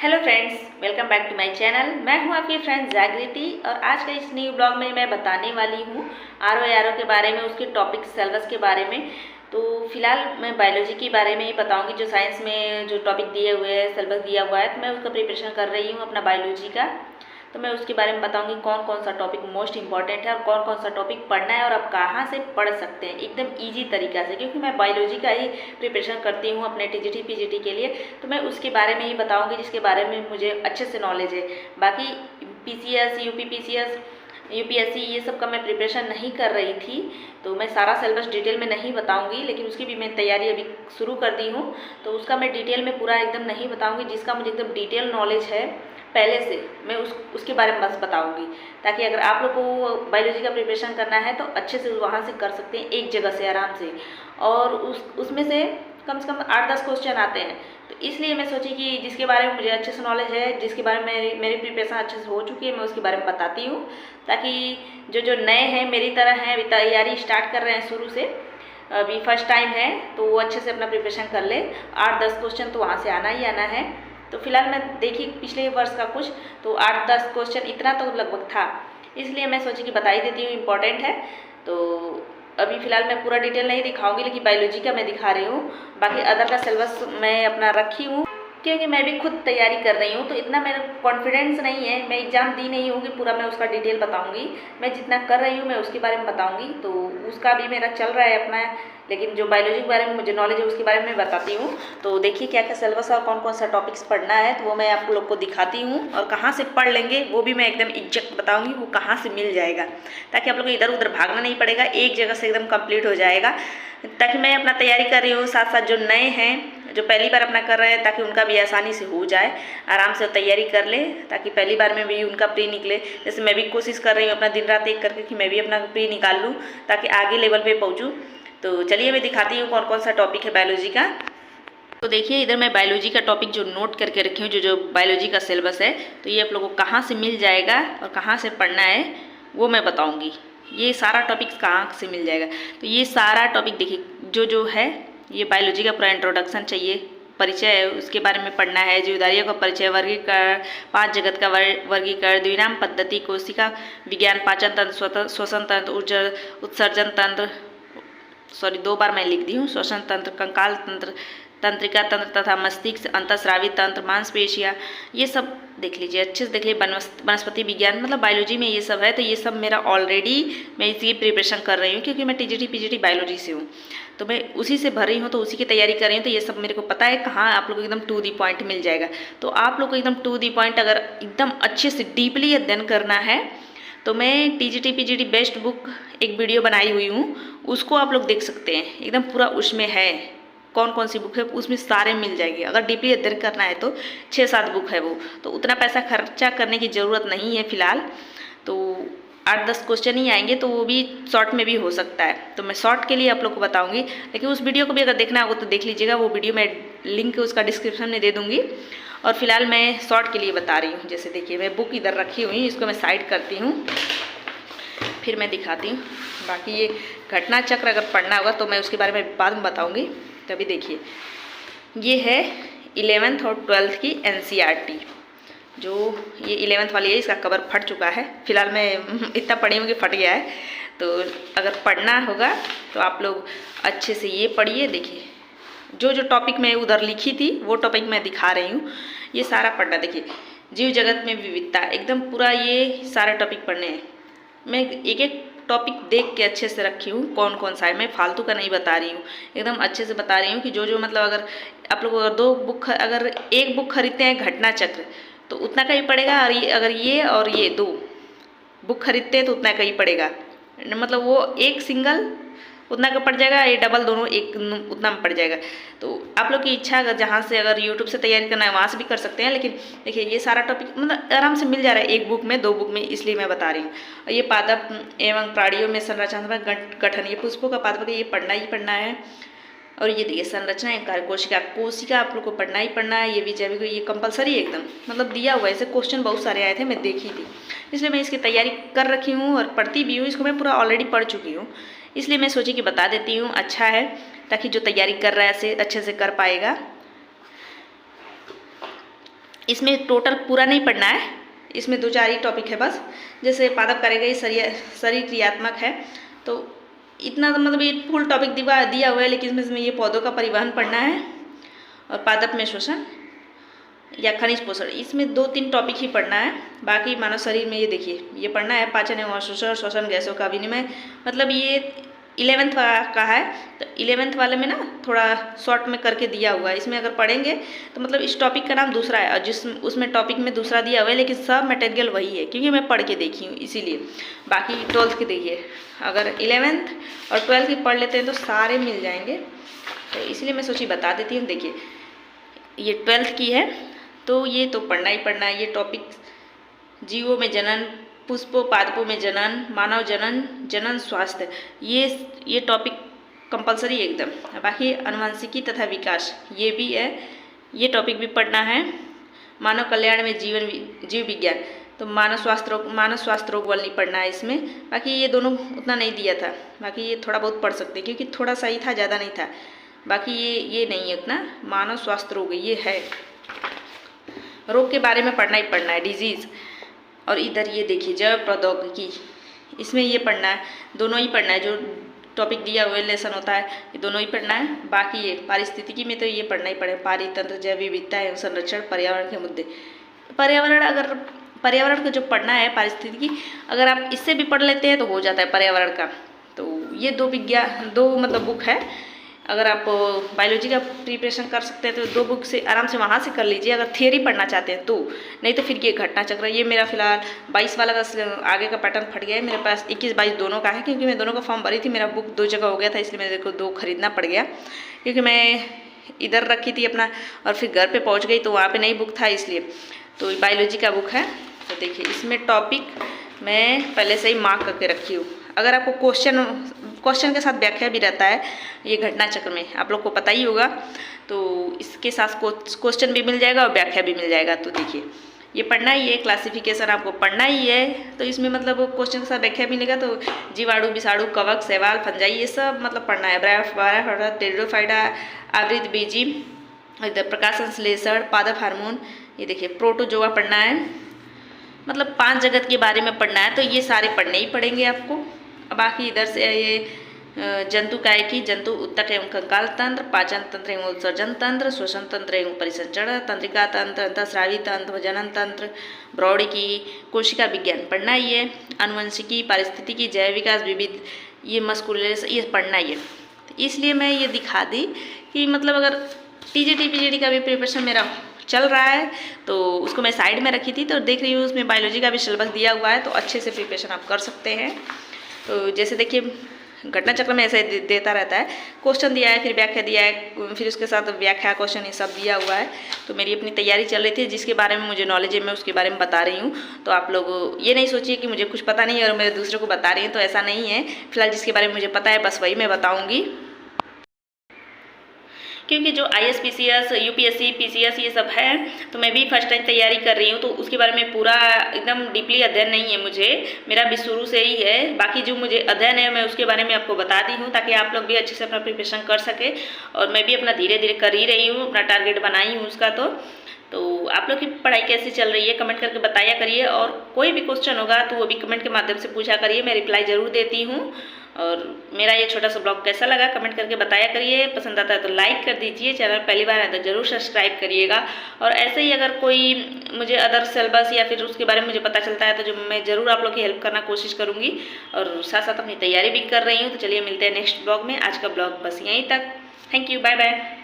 Hello friends, welcome back to my channel. मैं हूं आपकी फ्रेंड जागृति और आज के इस न्यू ब्लॉग में मैं बताने वाली हूं आर के बारे में, उसके टॉपिक सिलेबस के बारे में। तो फिलहाल मैं बायोलॉजी के बारे में ही बताऊंगी। जो साइंस में जो टॉपिक दिए हुए हैं, सिलेबस दिया हुआ है, तो मैं उसका प्रिपरेशन कर रही हूँ अपना बायोलॉजी का। तो मैं उसके बारे में बताऊंगी कौन कौन सा टॉपिक मोस्ट इंपॉर्टेंट है और कौन कौन सा टॉपिक पढ़ना है और आप कहाँ से पढ़ सकते हैं एकदम इजी तरीका से, क्योंकि मैं बायोलॉजी का ही प्रिपरेशन करती हूँ अपने टीजीटी पीजीटी के लिए। तो मैं उसके बारे में ही बताऊंगी जिसके बारे में मुझे अच्छे से नॉलेज है। बाकी पीसीएस, यूपी पीसीएस, यूपीएससी ये सब का मैं प्रिपरेशन नहीं कर रही थी, तो मैं सारा सिलेबस डिटेल में नहीं बताऊंगी, लेकिन उसकी भी मैं तैयारी अभी शुरू कर दी हूँ। तो उसका मैं डिटेल में पूरा एकदम नहीं बताऊंगी। जिसका मुझे एकदम डिटेल नॉलेज है पहले से, मैं उसके बारे में बस बताऊंगी, ताकि अगर आप लोग को बायोलॉजी का प्रिपरेशन करना है तो अच्छे से वहाँ से कर सकते हैं, एक जगह से आराम से। और उसमें से कम 8-10 क्वेश्चन आते हैं। तो इसलिए मैं सोची कि जिसके बारे में मुझे अच्छे से नॉलेज है, जिसके बारे में मेरी प्रिपरेशन अच्छे से हो चुकी है, मैं उसके बारे में बताती हूँ, ताकि जो नए हैं मेरी तरह हैं, अभी तैयारी स्टार्ट कर रहे हैं शुरू से, अभी फर्स्ट टाइम है, तो वो अच्छे से अपना प्रिपरेशन कर ले। 8-10 क्वेश्चन तो वहाँ से आना ही आना है। तो फिलहाल मैं देखी पिछले वर्ष का कुछ, तो 8-10 क्वेश्चन इतना तो लगभग था, इसलिए मैं सोची कि बता ही देती हूँ, इम्पॉर्टेंट है। तो अभी फ़िलहाल मैं पूरा डिटेल नहीं दिखाऊंगी, लेकिन बायोलॉजी का मैं दिखा रही हूँ। बाकी अदर का सिलेबस मैं अपना रखी हूँ, क्योंकि मैं भी खुद तैयारी कर रही हूँ, तो इतना मेरा कॉन्फिडेंस नहीं है। मैं एग्ज़ाम दी नहीं हूँ कि पूरा मैं उसका डिटेल बताऊँगी। मैं जितना कर रही हूँ मैं उसके बारे में बताऊँगी। तो उसका भी मेरा चल रहा है अपना, लेकिन जो बायोलॉजी के बारे में मुझे नॉलेज है उसके बारे में बताती हूँ। तो देखिए क्या क्या सिलेबस और कौन कौन सा टॉपिक्स पढ़ना है, तो वो मैं आप लोग को दिखाती हूँ। और कहाँ से पढ़ लेंगे वो भी मैं एकदम एग्जैक्ट बताऊँगी, वो कहाँ से मिल जाएगा, ताकि आप लोग को इधर उधर भागना नहीं पड़ेगा, एक जगह से एकदम कंप्लीट हो जाएगा। ताकि मैं अपना तैयारी कर रही हूँ, साथ साथ जो नए हैं, जो पहली बार अपना कर रहे हैं, ताकि उनका भी आसानी से हो जाए, आराम से तैयारी कर ले, ताकि पहली बार में भी उनका प्री निकले। जैसे मैं भी कोशिश कर रही हूँ अपना दिन रात एक करके कि मैं भी अपना प्री निकाल लूँ, ताकि आगे लेवल पे पहुँचूँ। तो चलिए मैं दिखाती हूँ कौन कौन सा टॉपिक है बायोलॉजी का। तो देखिए इधर मैं बायोलॉजी का टॉपिक जो नोट करके रखी हूँ, जो बायोलॉजी का सिलेबस है, तो ये आप लोगों को कहाँ से मिल जाएगा और कहाँ से पढ़ना है वो मैं बताऊँगी। ये सारा टॉपिक कहाँ से मिल जाएगा, तो ये सारा टॉपिक देखिए जो है, ये बायोलॉजी का पूरा इंट्रोडक्शन चाहिए, परिचय है, उसके बारे में पढ़ना है। जीवधारियों का परिचय, वर्गीकरण, 5 जगत का वर्गीकरण, द्विनाम पद्धति, कोशिका विज्ञान, पाचन तंत्र, श्वसन तंत्र, उत्सर्जन तंत्र, 2 बार मैं लिख दी हूँ, श्वसन तंत्र, कंकाल तंत्र, तंत्रिका तंत्र तथा मस्तिष्क, अंतःस्रावी तंत्र, मांसपेशियाँ, ये सब देख लीजिए, अच्छे से देख लीजिए। वनस्पति विज्ञान, मतलब बायोलॉजी में ये सब है। तो ये सब मेरा ऑलरेडी मैं इसकी प्रिपरेशन कर रही हूँ, क्योंकि मैं टीजीटी पीजीटी बायोलॉजी से हूँ, तो मैं उसी से भर रही हूँ, तो उसी की तैयारी कर रही हूँ। तो ये सब मेरे को पता है कहाँ आप लोग को एकदम टू दी पॉइंट मिल जाएगा। तो आप लोग को एकदम टू दी पॉइंट अगर एकदम अच्छे से डीपली अध्ययन करना है, तो मैं टीजीटी पीजीटी बेस्ट बुक एक वीडियो बनाई हुई हूँ, उसको आप लोग देख सकते हैं। एकदम पूरा उसमें है कौन कौन सी बुक है, उसमें सारे मिल जाएंगे। अगर डीपली अध्ययन करना है तो 6-7 बुक है वो, तो उतना पैसा खर्चा करने की ज़रूरत नहीं है फ़िलहाल। तो 8-10 क्वेश्चन ही आएंगे, तो वो भी शॉर्ट में भी हो सकता है। तो मैं शॉर्ट के लिए आप लोग को बताऊंगी, लेकिन उस वीडियो को भी अगर देखना होगा तो देख लीजिएगा। वो वीडियो मैं लिंक उसका डिस्क्रिप्शन में दे दूँगी। और फिलहाल मैं शॉर्ट के लिए बता रही हूँ। जैसे देखिए मैं बुक इधर रखी हुई, इसको मैं साइड करती हूँ, फिर मैं दिखाती हूँ। बाकी ये घटना चक्र अगर पढ़ना होगा तो मैं उसके बारे में बाद में बताऊँगी। तो अभी देखिए ये है 11th और 12th की NCERT। जो ये 11th वाली है, इसका कवर फट चुका है। फिलहाल मैं इतना पढ़ी हूँ कि फट गया है। तो अगर पढ़ना होगा तो आप लोग अच्छे से ये पढ़िए। देखिए जो टॉपिक मैं उधर लिखी थी वो टॉपिक मैं दिखा रही हूँ, ये सारा पढ़ना। देखिए जीव जगत में विविधता, एकदम पूरा ये सारे टॉपिक पढ़ने हैं। मैं एक एक टॉपिक देख के अच्छे से रखी हूँ कौन कौन सा है। मैं फालतू का नहीं बता रही हूँ, एकदम अच्छे से बता रही हूँ कि जो मतलब अगर आप लोग अगर एक बुक खरीदते हैं घटना चक्र, तो उतना का ही पड़ेगा। और ये अगर ये और ये 2 बुक खरीदते हैं तो उतना का ही पड़ेगा, मतलब वो एक सिंगल उतना का पड़ जाएगा, ये डबल दोनों एक उतना में पड़ जाएगा। तो आप लोग की इच्छा, अगर जहाँ से अगर यूट्यूब से तैयारी करना है वहाँ से भी कर सकते हैं। लेकिन देखिए ये सारा टॉपिक मतलब आराम से मिल जा रहा है, एक बुक में 2 बुक में, इसलिए मैं बता रही हूँ। और ये पादप एवं प्राणियों में संरचना गठन, ये पुष्पों का पादप, ये पढ़ना ही पढ़ना है। और ये देखिए संरचना एवं कार्य, कोशिका आप लोग को पढ़ना ही पढ़ना है। ये भी जैविक, ये कंपलसरी एकदम, मतलब दिया हुआ है। ऐसे क्वेश्चन बहुत सारे आए थे, मैं देखी थी, इसलिए मैं इसकी तैयारी कर रखी हूँ और पढ़ती भी हूँ। इसको मैं पूरा ऑलरेडी पढ़ चुकी हूँ, इसलिए मैं सोची कि बता देती हूँ, अच्छा है, ताकि जो तैयारी कर रहा है ऐसे अच्छे से कर पाएगा। इसमें टोटल पूरा नहीं पढ़ना है, इसमें 2-4 ही टॉपिक है बस। जैसे पादप करेगा ये शरीर क्रियात्मक है, तो इतना तो मतलब ये फुल टॉपिक दिया हुआ है, लेकिन इसमें ये पौधों का परिवहन पढ़ना है और पादप में श्वसन या खनिज पोषण, इसमें 2-3 टॉपिक ही पढ़ना है। बाकी मानव शरीर में ये देखिए ये पढ़ना है पाचन एवं अवशोषण, श्वसन, गैसों का विनिमय। मतलब ये 11th का है, तो 11th वाले में ना थोड़ा शॉर्ट में करके दिया हुआ है। इसमें अगर पढ़ेंगे तो मतलब इस टॉपिक का नाम दूसरा है और उसमें टॉपिक में दूसरा दिया हुआ है, लेकिन सब मटेरियल वही है क्योंकि मैं पढ़ के देखी हूँ इसीलिए। बाकी 12th के देखिए, अगर 11th और 12th की पढ़ लेते हैं तो सारे मिल जाएंगे, तो इसलिए मैं सोची बता देती हूँ। देखिए ये 12th की है, तो ये तो पढ़ना ही पढ़ना है। ये टॉपिक जीवों में जनन, पुष्पों पादपों में जनन, मानव जनन, जनन स्वास्थ्य, ये टॉपिक कंपलसरी एकदम। बाकी आनुवंशिकी तथा विकास ये भी है, ये टॉपिक भी पढ़ना है। मानव कल्याण में जीव विज्ञान, तो मानव स्वास्थ्य रोग वाली पढ़ना है इसमें। बाकी ये दोनों उतना नहीं दिया था, बाकी ये थोड़ा बहुत पढ़ सकते हैं क्योंकि थोड़ा सा ही था, ज़्यादा नहीं था। बाकी ये नहीं है उतना। मानव स्वास्थ्य रोग ये है, रोग के बारे में पढ़ना ही पढ़ना है, डिजीज़। और इधर ये देखिए जैव प्रौद्योगिकी, इसमें ये पढ़ना है, दोनों ही पढ़ना है। जो टॉपिक दिया हुआ लेसन होता है ये दोनों ही पढ़ना है। बाकी ये पारिस्थितिकी में तो ये पढ़ना ही पड़े, पारितंत्र, जैव विविधता एवं संरक्षण, पर्यावरण के मुद्दे। पर्यावरण का जो पढ़ना है पारिस्थितिकी, अगर आप इससे भी पढ़ लेते हैं तो हो जाता है पर्यावरण का। तो ये दो मतलब बुक है। अगर आप बायोलॉजी का प्रिपरेशन कर सकते हैं तो 2 बुक से आराम से वहाँ से कर लीजिए, अगर थियरी पढ़ना चाहते हैं तो। नहीं तो फिर ये घटना चक्र, ये मेरा फिलहाल 22 वाला का आगे का पैटर्न फट गया है। मेरे पास 21-22 दोनों का है क्योंकि मैं दोनों का फॉर्म भरी थी। मेरा बुक 2 जगह हो गया था, इसलिए मेरे को 2 खरीदना पड़ गया क्योंकि मैं इधर रखी थी अपना और फिर घर पर पहुँच गई तो वहाँ पर नहीं बुक था, इसलिए। तो बायोलॉजी का बुक है। तो देखिए इसमें टॉपिक मैं पहले से ही मार्क करके रखी हूँ। अगर आपको क्वेश्चन के साथ व्याख्या भी रहता है ये घटना चक्र में, आप लोग को पता ही होगा, तो इसके साथ क्वेश्चन भी मिल जाएगा और व्याख्या भी मिल जाएगा। तो देखिए ये पढ़ना ही है, क्लासिफिकेशन आपको पढ़ना ही है। तो इसमें मतलब क्वेश्चन के साथ व्याख्या मिलेगा, तो जीवाणु, विषाणु, कवक, शैवाल, फंजाई, ये सब मतलब पढ़ना है। ब्रायोफाइटा, टेरिडोफाइटा, आवृत बीजी, इधर प्रकाश संश्लेषण, पादप हार्मोन, ये देखिए प्रोटोजोआ पढ़ना है। मतलब 5 जगत के बारे में पढ़ना है, तो ये सारे पढ़ने ही पड़ेंगे आपको। बाकी इधर से ये जंतु कायिकी, जंतु उत्तक एवं कंकाल तंत्र, पाचन तंत्र एवं उत्सर्जन तंत्र, श्वसन तंत्र एवं परिसंचरण, तंत्रिका तंत्र, अंतःस्रावी तंत्र, जनन तंत्र, ब्रौड़िकी, कोशिका विज्ञान पढ़ना ही है। आनुवंशिकी, पारिस्थितिकी, जैव विकास, विविध, ये मस्कुलर, ये पढ़ना ही है। इसलिए मैं ये दिखा दी कि मतलब अगर टीजीटी पीजीटी का भी प्रिपरेशन मेरा चल रहा है तो उसको मैं साइड में रखी थी, तो देख रही हूँ उसमें बायोलॉजी का भी सिलेबस दिया हुआ है, तो अच्छे से प्रिपरेशन आप कर सकते हैं। तो जैसे देखिए घटना चक्र में ऐसे देता रहता है, क्वेश्चन दिया है, फिर व्याख्या दिया है, फिर उसके साथ व्याख्या क्वेश्चन ये सब दिया हुआ है। तो मेरी अपनी तैयारी चल रही थी, जिसके बारे में मुझे नॉलेज है मैं उसके बारे में बता रही हूँ। तो आप लोग ये नहीं सोचिए कि मुझे कुछ पता नहीं है और मैं दूसरे को बता रही हूँ, तो ऐसा नहीं है। फिलहाल जिसके बारे में मुझे पता है बस वही मैं बताऊँगी, क्योंकि जो ISPCS, UPSC, PCS ये सब है, तो मैं भी फर्स्ट टाइम तैयारी कर रही हूँ, तो उसके बारे में पूरा एकदम डीपली अध्ययन नहीं है मुझे, मेरा भी शुरू से ही है। बाकी जो मुझे अध्ययन है मैं उसके बारे में आपको बता दी हूँ, ताकि आप लोग भी अच्छे से अपना प्रिपरेशन कर सके। और मैं भी अपना धीरे धीरे कर ही रही हूँ, अपना टारगेट बनाई हूँ उसका। तो आप लोग की पढ़ाई कैसी चल रही है कमेंट करके बताया करिए, और कोई भी क्वेश्चन होगा तो वो भी कमेंट के माध्यम से पूछा करिए, मैं रिप्लाई ज़रूर देती हूँ। और मेरा ये छोटा सा ब्लॉग कैसा लगा कमेंट करके बताया करिए, पसंद आता है तो लाइक कर दीजिए, चैनल पहली बार है तो ज़रूर सब्सक्राइब करिएगा। और ऐसे ही अगर कोई मुझे अदर सिलेबस या फिर उसके बारे में मुझे पता चलता है तो जो मैं ज़रूर आप लोग की हेल्प करना कोशिश करूँगी, और साथ साथ अपनी तैयारी भी कर रही हूँ। तो चलिए मिलते हैं नेक्स्ट ब्लॉग में। आज का ब्लॉग बस यहीं तक। Thank you, bye bye.